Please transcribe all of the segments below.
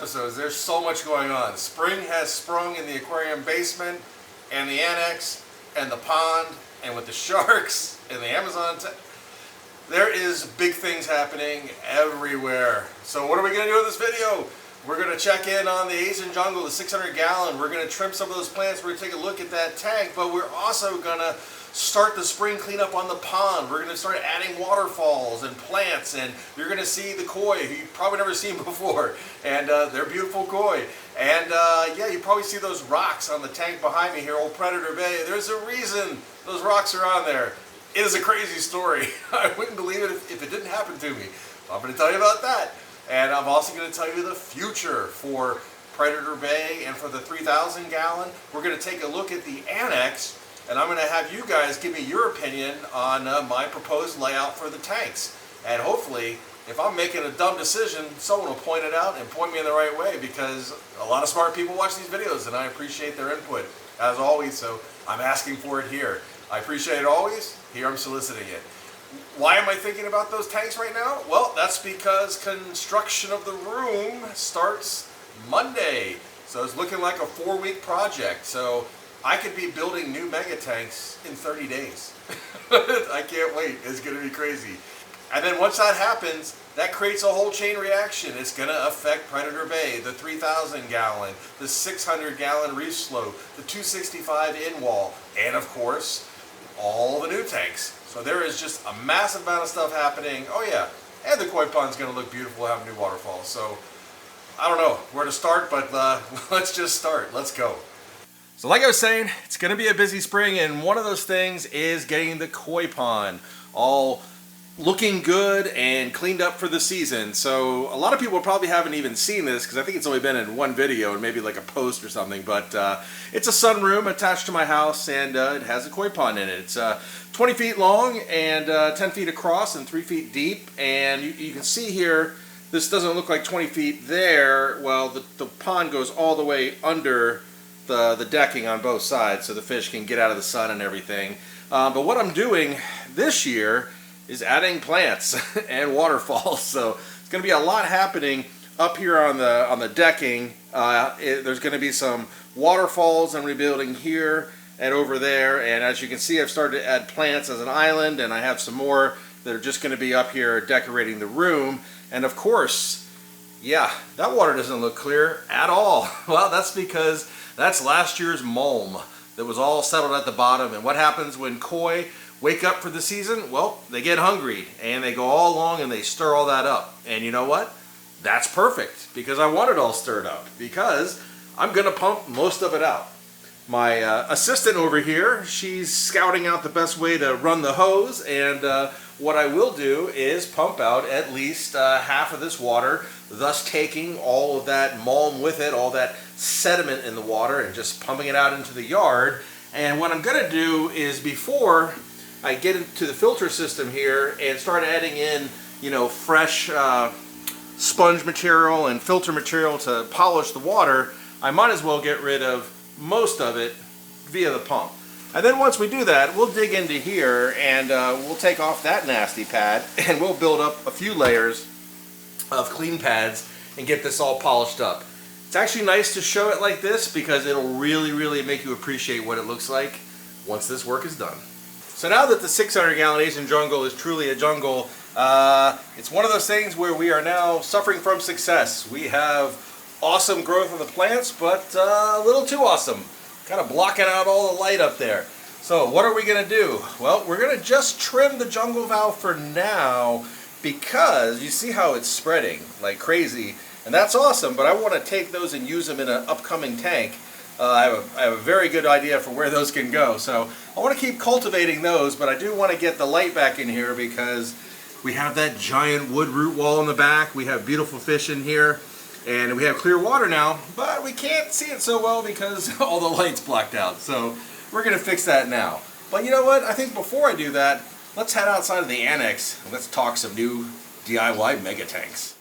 episodes. There's so much going on. Spring has sprung in the aquarium basement and the annex and the pond and with the sharks and the Amazon. There is big things happening everywhere. So what are we going to do in this video? We're going to check in on the Asian jungle, the 600 gallon. We're going to trim some of those plants. We're going to take a look at that tank, but we're also going to start the spring cleanup on the pond. We're going to start adding waterfalls and plants, and you're going to see the koi, who you've probably never seen before, and they're beautiful koi. And yeah, you probably see those rocks on the tank behind me here, Old Predator Bay. There's a reason those rocks are on there. It is a crazy story. I wouldn't believe it if it didn't happen to me. I'm going to tell you about that. And I'm also going to tell you the future for Predator Bay and for the 3,000 gallon. We're going to take a look at the annex, and I'm going to have you guys give me your opinion on my proposed layout for the tanks. And hopefully, if I'm making a dumb decision, someone will point it out and point me in the right way, because a lot of smart people watch these videos and I appreciate their input, as always, so I'm asking for it here. I appreciate it always. Here I'm soliciting it. Why am I thinking about those tanks right now? Well, that's because construction of the room starts Monday. So it's looking like a 4-week project. So I could be building new mega tanks in 30 days. I can't wait. It's going to be crazy. And then once that happens, that creates a whole chain reaction. It's going to affect Predator Bay, the 3,000 gallon, the 600 gallon reef slope, the 265 in wall, and of course, all the new tanks. So there is just a massive amount of stuff happening. Oh yeah, and the koi pond's going to look beautiful, have new waterfalls. So I don't know where to start, but let's just start. Let's go. So like I was saying, it's going to be a busy spring, and one of those things is getting the koi pond all looking good and cleaned up for the season. So a lot of people probably haven't even seen this, because I think it's only been in one video and maybe like a post or something, but it's a sunroom attached to my house, and it has a koi pond in it. It's 20 feet long and 10 feet across and 3 feet deep, and you can see here, this doesn't look like 20 feet there. Well, the pond goes all the way under the decking on both sides, so the fish can get out of the sun and everything. But what I'm doing this year is adding plants and waterfalls. So it's going to be a lot happening up here on the decking. There's going to be some waterfalls I'm rebuilding here and over there. And as you can see, I've started to add plants as an island, and I have some more that are just going to be up here decorating the room. And of course, yeah, that water doesn't look clear at all. Well, that's because that's last year's mulm that was all settled at the bottom. And what happens when koi wake up for the season? Well, they get hungry and they go all along and they stir all that up. And you know what? That's perfect, because I want it all stirred up, because I'm going to pump most of it out. My assistant over here, she's scouting out the best way to run the hose, and what I will do is pump out at least half of this water, thus taking all of that mulm with it, all that sediment in the water, and just pumping it out into the yard. And what I'm going to do is, before I get into the filter system here and start adding in, you know, fresh sponge material and filter material to polish the water, I might as well get rid of most of it via the pump. And then once we do that, we'll dig into here and we'll take off that nasty pad, and we'll build up a few layers of clean pads and get this all polished up. It's actually nice to show it like this, because it'll really make you appreciate what it looks like once this work is done. So now that the 600 gallon Asian jungle is truly a jungle, it's one of those things where we are now suffering from success. We have awesome growth of the plants, but a little too awesome. Kind of blocking out all the light up there. So what are we going to do? Well, we're going to just trim the jungle valve for now, because you see how it's spreading like crazy. And that's awesome, but I want to take those and use them in an upcoming tank. I have a very good idea for where those can go. So I want to keep cultivating those, but I do want to get the light back in here, because we have that giant wood root wall in the back. We have beautiful fish in here, and we have clear water now, but we can't see it so well because all the light's blocked out. So we're going to fix that now. But you know what? I think before I do that, let's head outside of the annex and let's talk some new DIY mega tanks.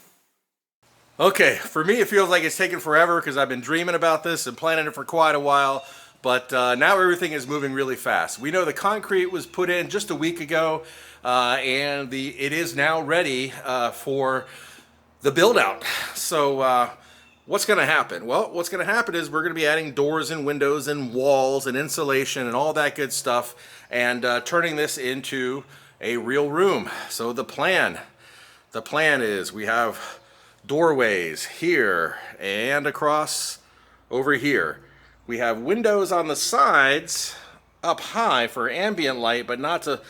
Okay, for me it feels like it's taken forever, because I've been dreaming about this and planning it for quite a while, but now everything is moving really fast. We know the concrete was put in just a week ago, and it is now ready for the build out. So what's going to happen? Well, what's going to happen is we're going to be adding doors and windows and walls and insulation and all that good stuff, and turning this into a real room. So the plan is we have doorways here and across over here. We have windows on the sides up high for ambient light, but not to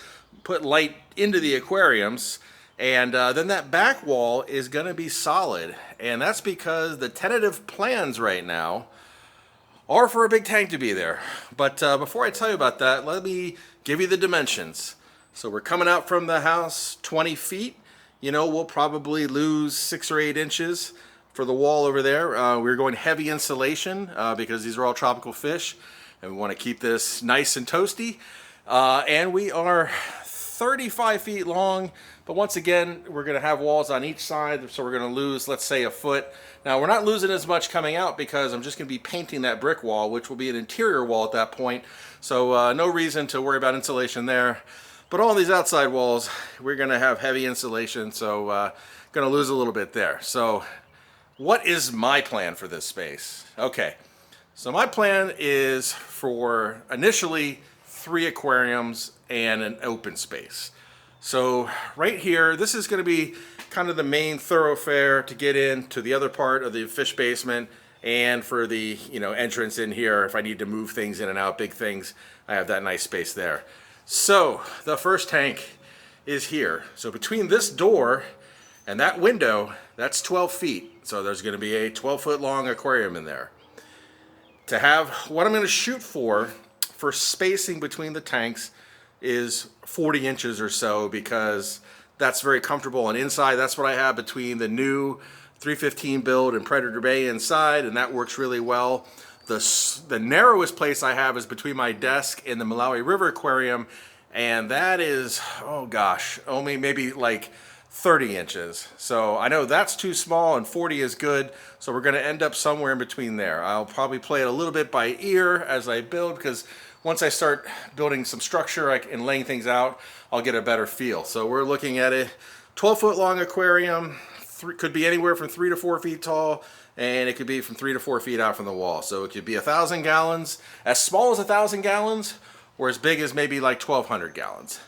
put light into the aquariums. And then that back wall is going to be solid. And that's because the tentative plans right now are for a big tank to be there. But before I tell you about that, let me give you the dimensions. So we're coming out from the house 20 feet. You know, we'll probably lose 6 or 8 inches for the wall over there. We're going heavy insulation because these are all tropical fish. And we want to keep this nice and toasty. And we are 35 feet long, but once again, we're going to have walls on each side, so we're going to lose, let's say, a foot. Now, we're not losing as much coming out because I'm just going to be painting that brick wall, which will be an interior wall at that point, so no reason to worry about insulation there. But all these outside walls, we're going to have heavy insulation, so going to lose a little bit there. So what is my plan for this space? Okay, so my plan is for initially 3 aquariums and an open space. So right here, this is going to be kind of the main thoroughfare to get into the other part of the fish basement, and for the entrance in here if I need to move things in and out, big things, I have that nice space there. So the first tank is here. So between this door and that window, that's 12 feet. So there's going to be a 12-foot long aquarium in there. To have what I'm going to shoot for spacing between the tanks is 40 inches or so, because that's very comfortable. And inside, that's what I have between the new 315 build and Predator Bay inside, and that works really well. The narrowest place I have is between my desk and the Malawi River Aquarium, and that is, oh gosh, only maybe like 30 inches. So I know that's too small and 40 is good, so we're going to end up somewhere in between there. I'll probably play it a little bit by ear as I build, because once I start building some structure and laying things out, I'll get a better feel. So we're looking at a 12-foot long aquarium. Could be anywhere from 3 to 4 feet tall, and it could be from 3 to 4 feet out from the wall. So it could be 1,000 gallons, as small as 1,000 gallons, or as big as maybe like 1,200 gallons.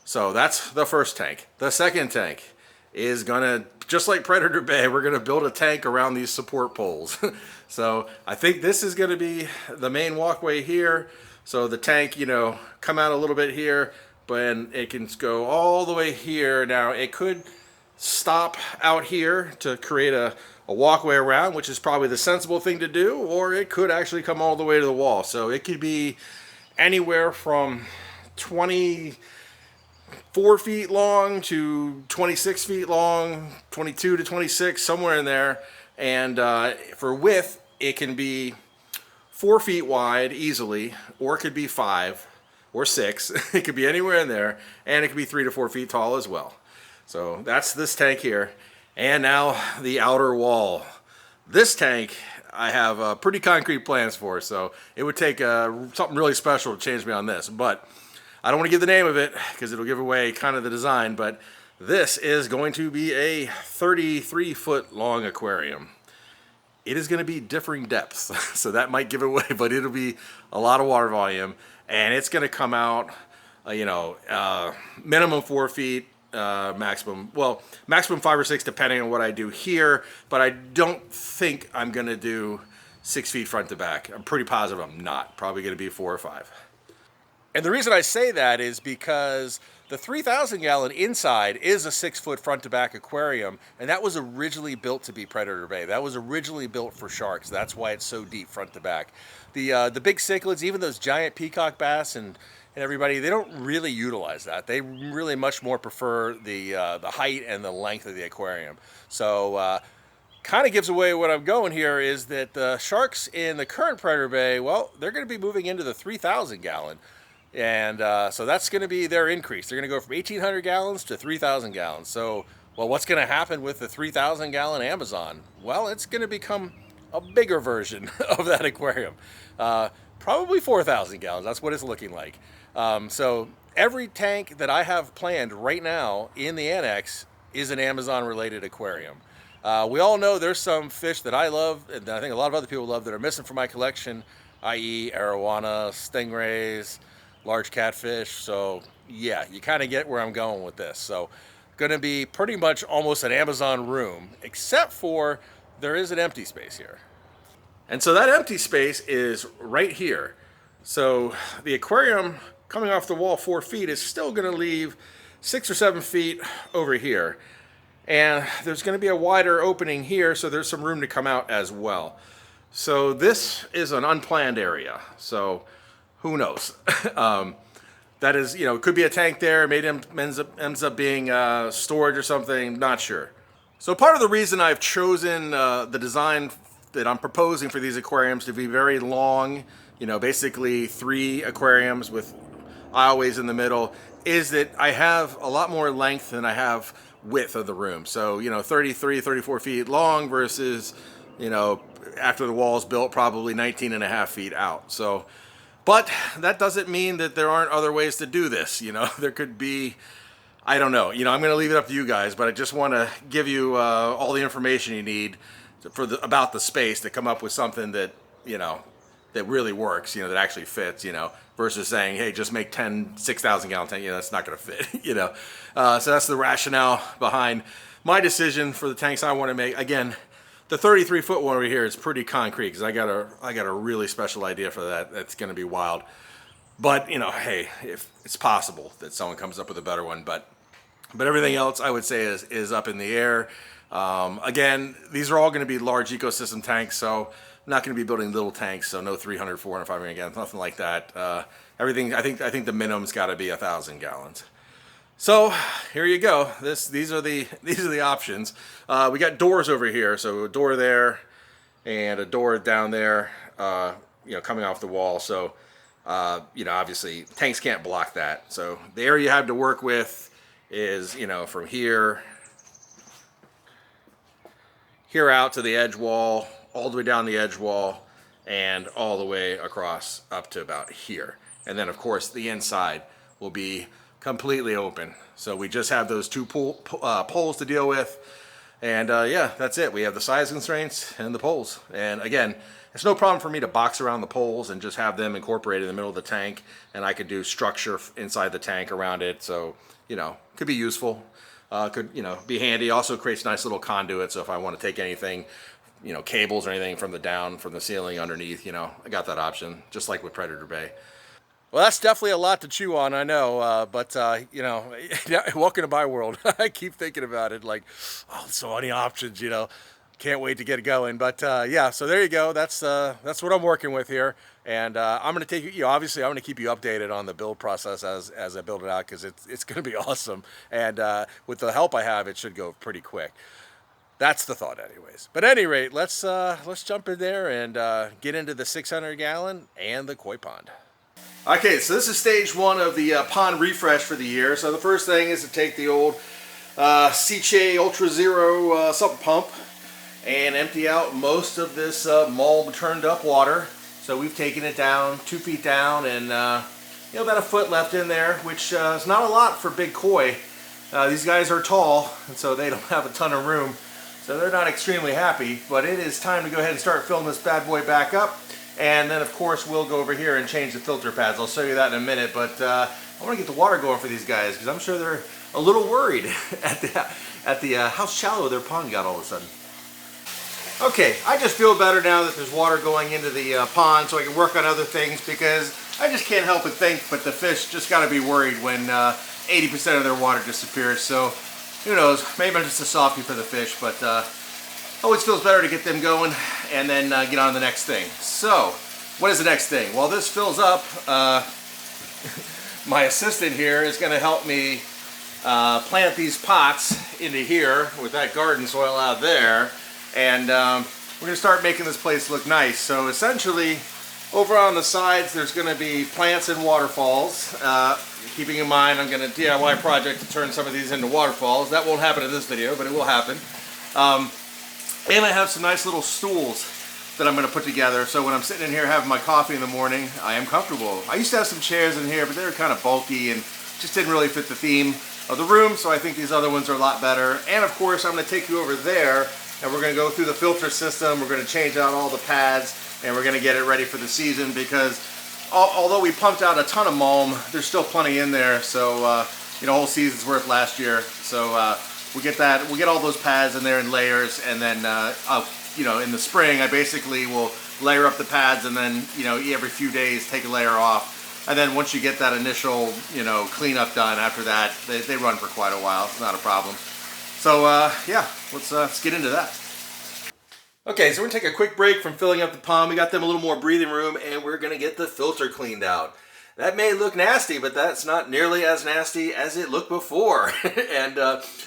So that's the first tank. The second tank is gonna, just like Predator Bay, we're gonna build a tank around these support poles. So I think this is gonna be the main walkway here. So the tank, come out a little bit here, but it can go all the way here. Now it could stop out here to create a walkway around, which is probably the sensible thing to do, or it could actually come all the way to the wall. So it could be anywhere from 24 feet long to 26 feet long, 22 to 26, somewhere in there. And for width, it can be 4 feet wide easily, or it could be 5 or 6. It could be anywhere in there, and it could be 3 to 4 feet tall as well. So that's this tank here. And now the outer wall. This tank I have pretty concrete plans for, so it would take something really special to change me on this. But I don't want to give the name of it because it'll give away kind of the design, but this is going to be a 33-foot long aquarium. It is going to be differing depths, so that might give it away, but it'll be a lot of water volume, and it's going to come out, minimum 4 feet, maximum 5 or 6, depending on what I do here, but I don't think I'm going to do 6 feet front to back. I'm pretty positive I'm not. Probably going to be 4 or 5. And the reason I say that is because the 3,000 gallon inside is a 6-foot front to back aquarium, and that was originally built to be Predator Bay. That was originally built for sharks. That's why it's so deep front to back. The big cichlids, even those giant peacock bass and everybody, they don't really utilize that. They really much more prefer the height and the length of the aquarium. So kind of gives away what I'm going here is that the sharks in the current Predator Bay, well, they're going to be moving into the 3,000 gallon. And so that's going to be their increase. They're going to go from 1,800 gallons to 3,000 gallons. So, well, what's going to happen with the 3,000 gallon Amazon? Well, it's going to become a bigger version of that aquarium. Probably 4,000 gallons. That's what it's looking like. So every tank that I have planned right now in the Annex is an Amazon related aquarium. We all know there's some fish that I love, and I think a lot of other people love, that are missing from my collection, i.e. arowana, stingrays, large catfish. So yeah, you kind of get where I'm going with this. So going to be pretty much almost an Amazon room, except for there is an empty space here. And so that empty space is right here. So the aquarium coming off the wall 4 feet is still going to leave 6 or 7 feet over here. And there's going to be a wider opening here, so there's some room to come out as well. So this is an unplanned area. So who knows? That is, you know, it could be a tank there. Maybe it ends up being storage or something. Not sure. So part of the reason I've chosen the design that I'm proposing for these aquariums to be very long, you know, basically 3 aquariums with aisleways in the middle, is that I have a lot more length than I have width of the room. So, you know, 33, 34 feet long versus, you know, after the wall's built, probably 19 and a half feet out. So, but that doesn't mean that there aren't other ways to do this. You know, there could be, I don't know, you know, I'm going to leave it up to you guys, but I just want to give you all the information you need about the space to come up with something that, you know, that really works, you know, that actually fits, you know, versus saying, hey, just make 10 6,000 gallon tank, you know, that's not going to fit, you know. So that's the rationale behind my decision for the tanks I want to make. Again, the 33-foot one over here is pretty concrete because I got a really special idea for that. That's going to be wild. But, you know, hey, if it's possible that someone comes up with a better one, but everything else I would say is up in the air. Again, these are all going to be large ecosystem tanks, so I'm not going to be building little tanks, so no 300, 400, 500 gallons, nothing like that. Everything, I think the minimum's got to be 1,000 gallons. So here you go. These are the options. We got doors over here, so a door there and a door down there, you know, coming off the wall. So you know, obviously tanks can't block that. So the area you have to work with is, you know, from here out to the edge wall, all the way down the edge wall, and all the way across up to about here. And then of course the inside will be completely open. So we just have those 2 poles to deal with. And yeah, that's it. We have the size constraints and the poles. And again, it's no problem for me to box around the poles and just have them incorporated in the middle of the tank. And I could do structure inside the tank around it. So, you know, could be useful. Could, you know, be handy. Also creates nice little conduit. So if I want to take anything, you know, cables or anything from the ceiling underneath, you know, I got that option, just like with Predator Bay. Well, that's definitely a lot to chew on, I know, but, you know, welcome to my world. I keep thinking about it like, oh, so many options, you know, can't wait to get it going. But, yeah, so there you go. That's what I'm working with here. And I'm going to take you know, obviously, I'm going to keep you updated on the build process as I build it out, because it's going to be awesome. And with the help I have, it should go pretty quick. That's the thought anyways. But at any rate, let's jump in there and get into the 600 gallon and the koi pond. Okay, so this is stage 1 of the pond refresh for the year. So the first thing is to take the old Seche Ultra Zero sump pump and empty out most of this mold turned up water. So we've taken it down 2 feet down, and you know, about a foot left in there, which is not a lot for big koi. These guys are tall, and so they don't have a ton of room. So they're not extremely happy, but it is time to go ahead and start filling this bad boy back up. And then of course we'll go over here and change the filter pads. I'll show you that in a minute, but I want to get the water going for these guys because I'm sure they're a little worried at the how shallow their pond got all of a sudden. Okay, I just feel better now that there's water going into the pond, so I can work on other things, because I just can't help but think, but the fish just got to be worried when 80% of their water disappears. So who knows, maybe I'm just a softie for the fish, but always feels better to get them going and then get on to the next thing. So, what is the next thing? While this fills up, my assistant here is going to help me plant these pots into here with that garden soil out there, and we're going to start making this place look nice. So essentially, over on the sides there's going to be plants and waterfalls. Keeping in mind I'm going to DIY project to turn some of these into waterfalls. That won't happen in this video, but it will happen. And I have some nice little stools that I'm going to put together, so when I'm sitting in here having my coffee in the morning, I am comfortable. I used to have some chairs in here, but they were kind of bulky and just didn't really fit the theme of the room, so I think these other ones are a lot better. And of course, I'm going to take you over there and we're going to go through the filter system. We're going to change out all the pads, and we're going to get it ready for the season, because although we pumped out a ton of mulm, there's still plenty in there. So you know, whole season's worth last year. So we'll get all those pads in there in layers, and then you know, in the spring I basically will layer up the pads, and then, you know, every few days take a layer off, and then once you get that initial, you know, cleanup done, after that they run for quite a while. It's not a problem. So yeah, let's get into that. Okay, so we're gonna take a quick break from filling up the pond. We got them a little more breathing room, and we're gonna get the filter cleaned out. That may look nasty, but that's not nearly as nasty as it looked before. And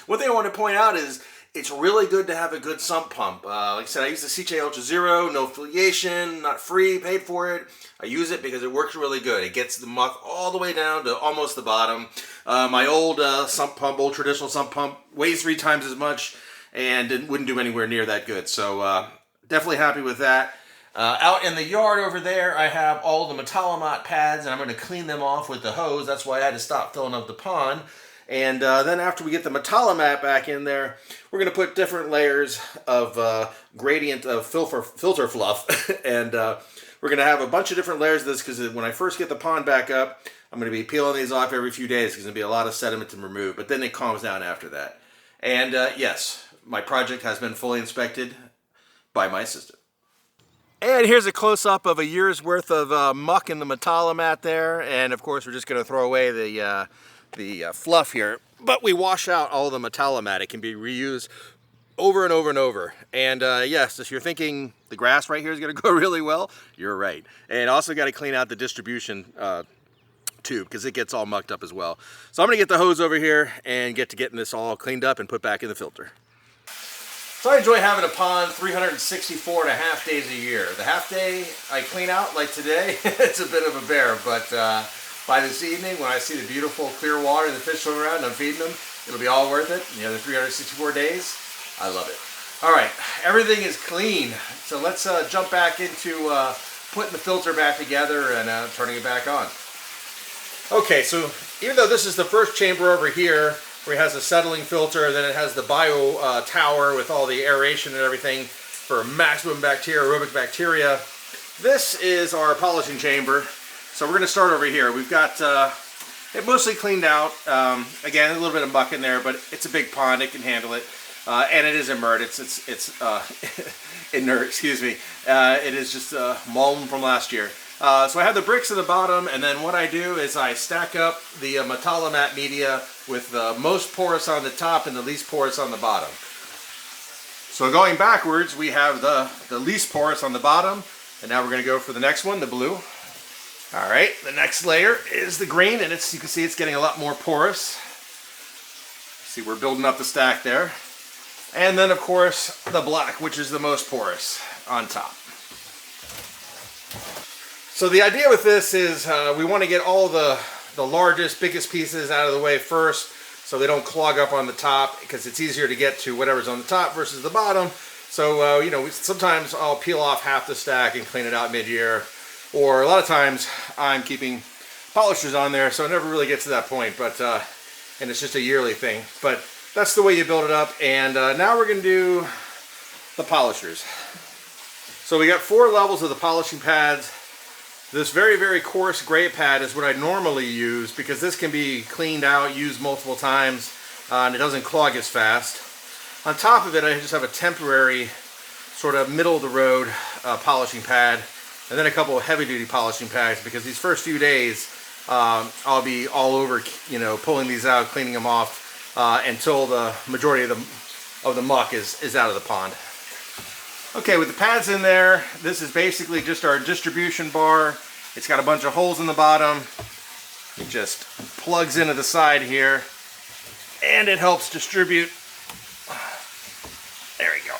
one thing I want to point out is it's really good to have a good sump pump. Like I said, I use the CJ Ultra Zero, no affiliation, not free, paid for it. I use it because it works really good. It gets the muck all the way down to almost the bottom. My old sump pump, old traditional sump pump, weighs 3 times as much, and it wouldn't do anywhere near that good. So definitely happy with that. Out in the yard over there, I have all the Metalamat pads, and I'm going to clean them off with the hose. That's why I had to stop filling up the pond. And then after we get the Metalamat back in there, we're going to put different layers of gradient of filter fluff. And we're going to have a bunch of different layers of this, because when I first get the pond back up, I'm going to be peeling these off every few days, because there's going to be a lot of sediment to remove. But then it calms down after that. And yes, my project has been fully inspected by my assistant. And here's a close-up of a year's worth of muck in the Metalamat there. And of course, we're just going to throw away the fluff here. But we wash out all the Metalamat. It can be reused over and over and over. And yes, if you're thinking the grass right here is going to go really well, you're right. And also got to clean out the distribution tube, because it gets all mucked up as well. So I'm going to get the hose over here and getting this all cleaned up and put back in the filter. So I enjoy having a pond 364 and a half days a year. The half day I clean out, like today, it's a bit of a bear, but by this evening, when I see the beautiful clear water and the fish swim around and I'm feeding them, it'll be all worth it. The other 364 days, I love it. All right, everything is clean. So let's jump back into putting the filter back together and turning it back on. Okay, so even though this is the first chamber over here, where it has a settling filter, then it has the bio tower with all the aeration and everything for maximum aerobic bacteria. This is our polishing chamber. So we're going to start over here. We've got it mostly cleaned out. Again, a little bit of muck in there, but it's a big pond. It can handle it. And it is inert. It's inert, excuse me. It is just mulm from last year. So I have the bricks at the bottom, and then what I do is I stack up the Metalamat media with the most porous on the top and the least porous on the bottom. So going backwards, we have the least porous on the bottom, and now we're going to go for the next one, the blue. All right, the next layer is the green, and you can see it's getting a lot more porous. See, we're building up the stack there. And then, of course, the black, which is the most porous on top. So the idea with this is we want to get all the largest, biggest pieces out of the way first, so they don't clog up on the top, because it's easier to get to whatever's on the top versus the bottom. So, you know, sometimes I'll peel off half the stack and clean it out mid-year, or a lot of times I'm keeping polishers on there, so it never really gets to that point, but and it's just a yearly thing. But that's the way you build it up. And now we're going to do the polishers. So we got 4 levels of the polishing pads. This very, very coarse gray pad is what I normally use, because this can be cleaned out, used multiple times, and it doesn't clog as fast. On top of it, I just have a temporary sort of middle-of-the-road polishing pad, and then a couple of heavy-duty polishing pads, because these first few days I'll be all over, you know, pulling these out, cleaning them off until the majority of the muck is out of the pond. Okay, with the pads in there, this is basically just our distribution bar. It's got a bunch of holes in the bottom. It just plugs into the side here, and it helps distribute. There we go.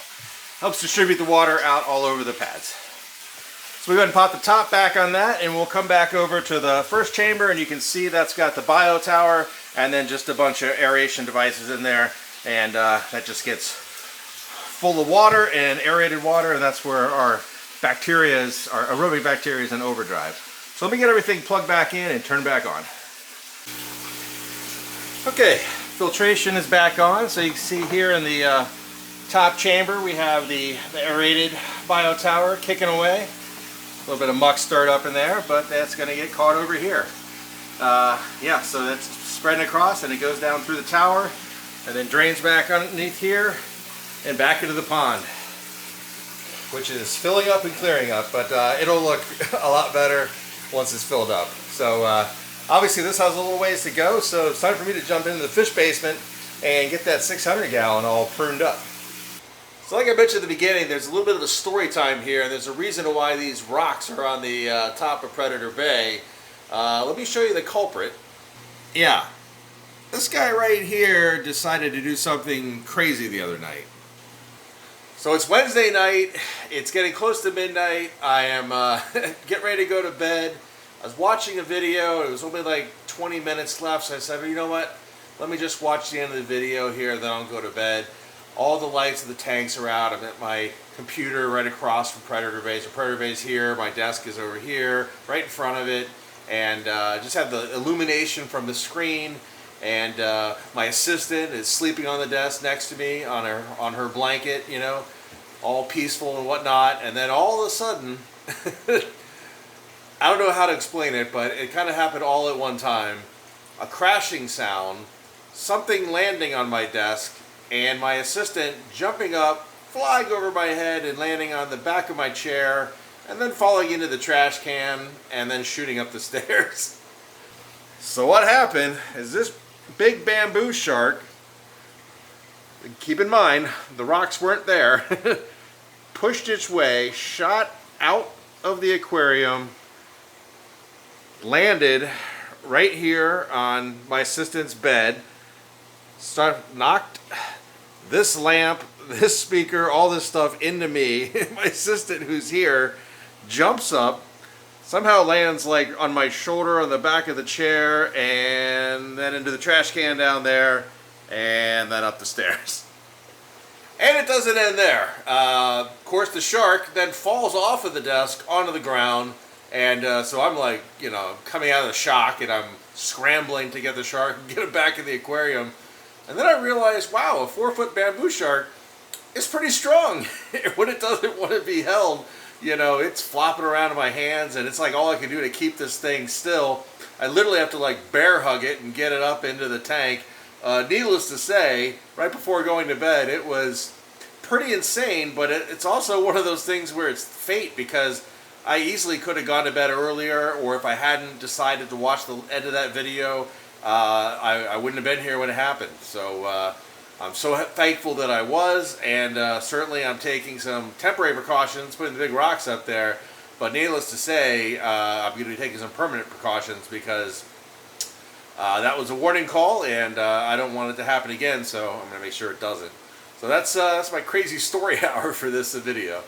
Helps distribute the water out all over the pads. So we go ahead and pop the top back on that, and we'll come back over to the first chamber, and you can see that's got the bio tower and then just a bunch of aeration devices in there, and that just gets full of water and aerated water, and that's where our bacteria, our aerobic bacteria, is in overdrive. So let me get everything plugged back in and turn back on. Okay, filtration is back on. So you can see here in the top chamber, we have the aerated bio tower kicking away. A little bit of muck stirred up in there, but that's going to get caught over here. Yeah, so that's spreading across, and it goes down through the tower, and then drains back underneath here, and back into the pond, which is filling up and clearing up, but it'll look a lot better once it's filled up. So obviously this has a little ways to go, so it's time for me to jump into the fish basement and get that 600 gallon all pruned up. So like I mentioned at the beginning, there's a little bit of a story time here, and there's a reason why these rocks are on the top of Predator Bay. Let me show you the culprit. Yeah, this guy right here decided to do something crazy the other night. So it's Wednesday night, it's getting close to midnight, I am getting ready to go to bed. I was watching a video, it was only like 20 minutes left, so I said, well, you know what, let me just watch the end of the video here, then I'll go to bed. All the lights of the tanks are out. I'm at my computer right across from Predator Bay. So Predator Bay's here, my desk is over here, right in front of it, and just have the illumination from the screen. And my assistant is sleeping on the desk next to me on her blanket, you know, all peaceful and whatnot. And then all of a sudden, I don't know how to explain it, but it kind of happened all at one time. A crashing sound, something landing on my desk, and my assistant jumping up, flying over my head and landing on the back of my chair, and then falling into the trash can, and then shooting up the stairs. So what happened is this big bamboo shark, keep in mind, the rocks weren't there, pushed its way, shot out of the aquarium, landed right here on my assistant's bed, knocked this lamp, this speaker, all this stuff into me. My assistant, who's here, jumps up, somehow lands like on my shoulder on the back of the chair, and then into the trash can down there, and then up the stairs. And it doesn't end there. Of course, the shark then falls off of the desk onto the ground, and so I'm like, you know, coming out of the shock, and I'm scrambling to get the shark and get it back in the aquarium. And then I realized, wow, a 4-foot bamboo shark is pretty strong. When it doesn't want to be held, you know, it's flopping around in my hands, and it's like all I can do to keep this thing still. I literally have to like bear hug it and get it up into the tank. Needless to say, right before going to bed, it was pretty insane, but it's also one of those things where it's fate, because I easily could have gone to bed earlier, or if I hadn't decided to watch the end of that video, I wouldn't have been here when it happened. So I'm so thankful that I was, and certainly I'm taking some temporary precautions, putting the big rocks up there, but needless to say, I'm going to be taking some permanent precautions, because that was a warning call, and I don't want it to happen again, so I'm going to make sure it doesn't. So that's my crazy story hour for this video.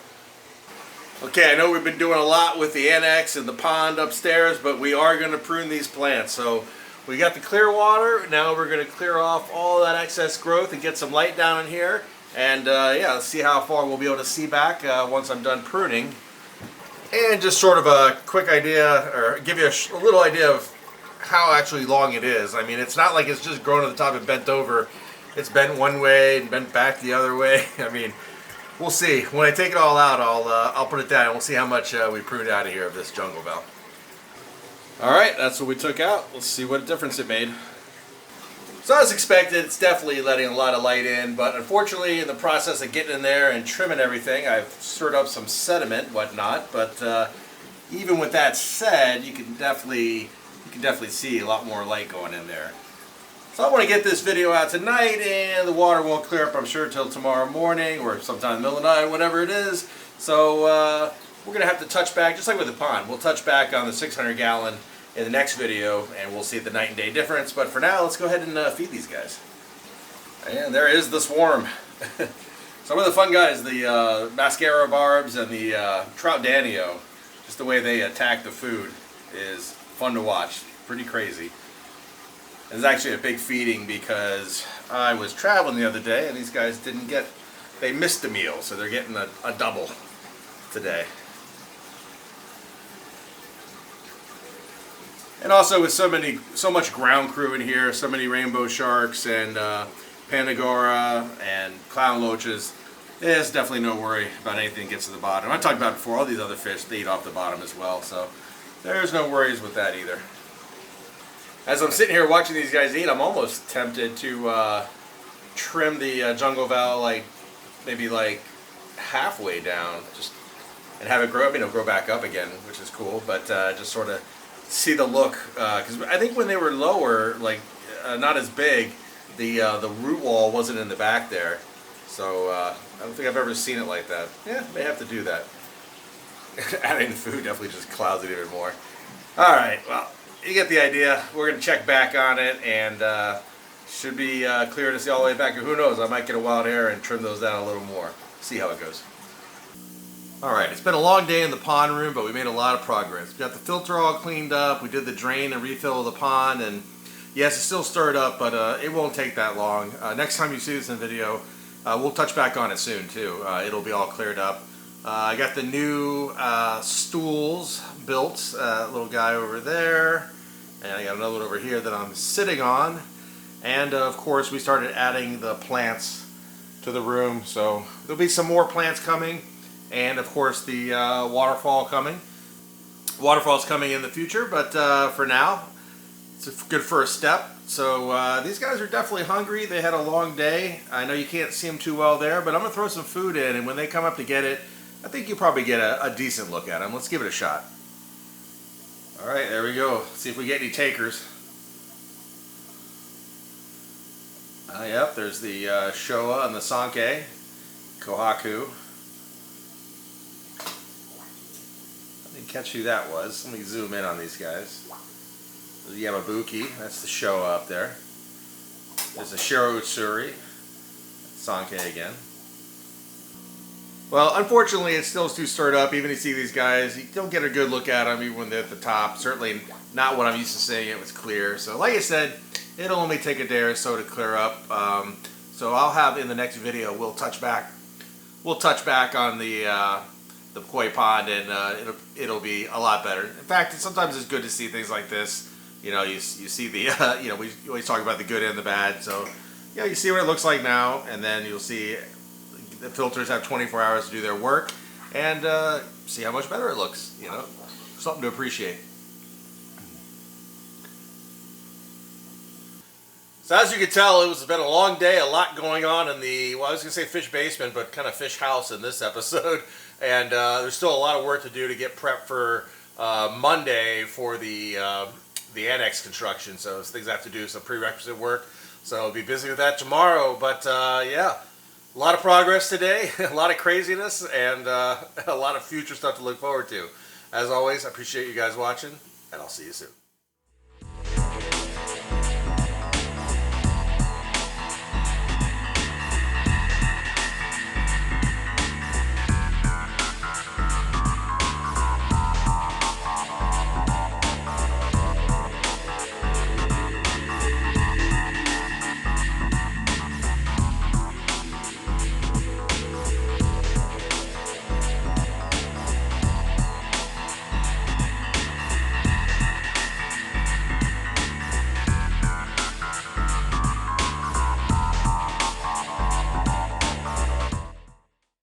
Okay, I know we've been doing a lot with the annex and the pond upstairs, but we are going to prune these plants. So we got the clear water, now we're going to clear off all that excess growth and get some light down in here. And yeah, let's see how far we'll be able to see back once I'm done pruning. And just sort of a quick idea, or give you a little idea of how actually long it is. I mean, it's not like it's just grown to the top and bent over. It's bent one way and bent back the other way. I mean, we'll see. When I take it all out, I'll put it down. We'll see how much we pruned out of here of this jungle bell. All right, that's what we took out. Let's see what difference it made. So as expected, it's definitely letting a lot of light in, but unfortunately, in the process of getting in there and trimming everything, I've stirred up some sediment, whatnot. But even with that said, you can definitely see a lot more light going in there. So I want to get this video out tonight, and the water won't clear up, I'm sure, till tomorrow morning or sometime in the middle of the night, whatever it is. So we're going to have to touch back, just like with the pond. We'll touch back on the 600 gallon in the next video, and we'll see the night and day difference. But for now, let's go ahead and feed these guys. And there is the swarm. Some of the fun guys, the mascara barbs and the trout danio, just the way they attack the food is fun to watch. Pretty crazy. It's actually a big feeding because I was traveling the other day and these guys they missed a meal, so they're getting a double today. And also with so much ground crew in here, so many rainbow sharks and Pandagora and clown loaches, There's definitely no worry about anything that gets to the bottom. I talked about it before, all these other fish, they eat off the bottom as well, so there's no worries with that either. As I'm sitting here watching these guys eat, I'm almost tempted to trim the Jungle-fied like maybe like halfway down, just and have it grow. I mean, it'll grow back up again, which is cool. But just sort of see the look, because I think when they were lower, like not as big, the root wall wasn't in the back there. So I don't think I've ever seen it like that. Yeah, may have to do that. Adding the food definitely just clouds it even more. All right, well, you get the idea. We're going to check back on it, and should be clear to see all the way back. Who knows, I might get a wild hair and trim those down a little more. See how it goes. All right, it's been a long day in the pond room, but we made a lot of progress. We got the filter all cleaned up. We did the drain and refill of the pond, and yes, it's still stirred up, but it won't take that long. Next time you see this in video, we'll touch back on it soon too. It'll be all cleared up. I got the new stools built, little guy over there, and I got another one over here that I'm sitting on. And of course, we started adding the plants to the room, so there'll be some more plants coming, and of course the waterfall coming. Waterfall's coming in the future, but for now, it's a good first step. So these guys are definitely hungry. They had a long day. I know you can't see them too well there, but I'm going to throw some food in, and when they come up to get it, I think you'll probably get a decent look at them. Let's give it a shot. All right, there we go. Let's see if we get any takers. Yep, there's the Showa and the Sanke, Kohaku. I didn't catch who that was. Let me zoom in on these guys. There's Yamabuki, that's the Showa up there. There's a Shiro Utsuri, Sanke again. Well, unfortunately, it's still too stirred up. Even to see these guys, you don't get a good look at them even when they're at the top. Certainly not what I'm used to seeing. It was clear. So like I said, it'll only take a day or so to clear up. So I'll have in the next video, we'll touch back on the koi pond, and it'll be a lot better. In fact, sometimes it's good to see things like this. You know, you see the you know, we always talk about the good and the bad. So yeah, you see what it looks like now, and then you'll see the filters have 24 hours to do their work, and see how much better it looks. You know, something to appreciate. So as you can tell, it's been a long day, a lot going on in the, well, I was going to say fish basement, but kind of fish house in this episode. And there's still a lot of work to do to get prepped for Monday for the Annex construction. So things I have to do, some prerequisite work. So I'll be busy with that tomorrow. But yeah, a lot of progress today, a lot of craziness, and a lot of future stuff to look forward to. As always, I appreciate you guys watching, and I'll see you soon.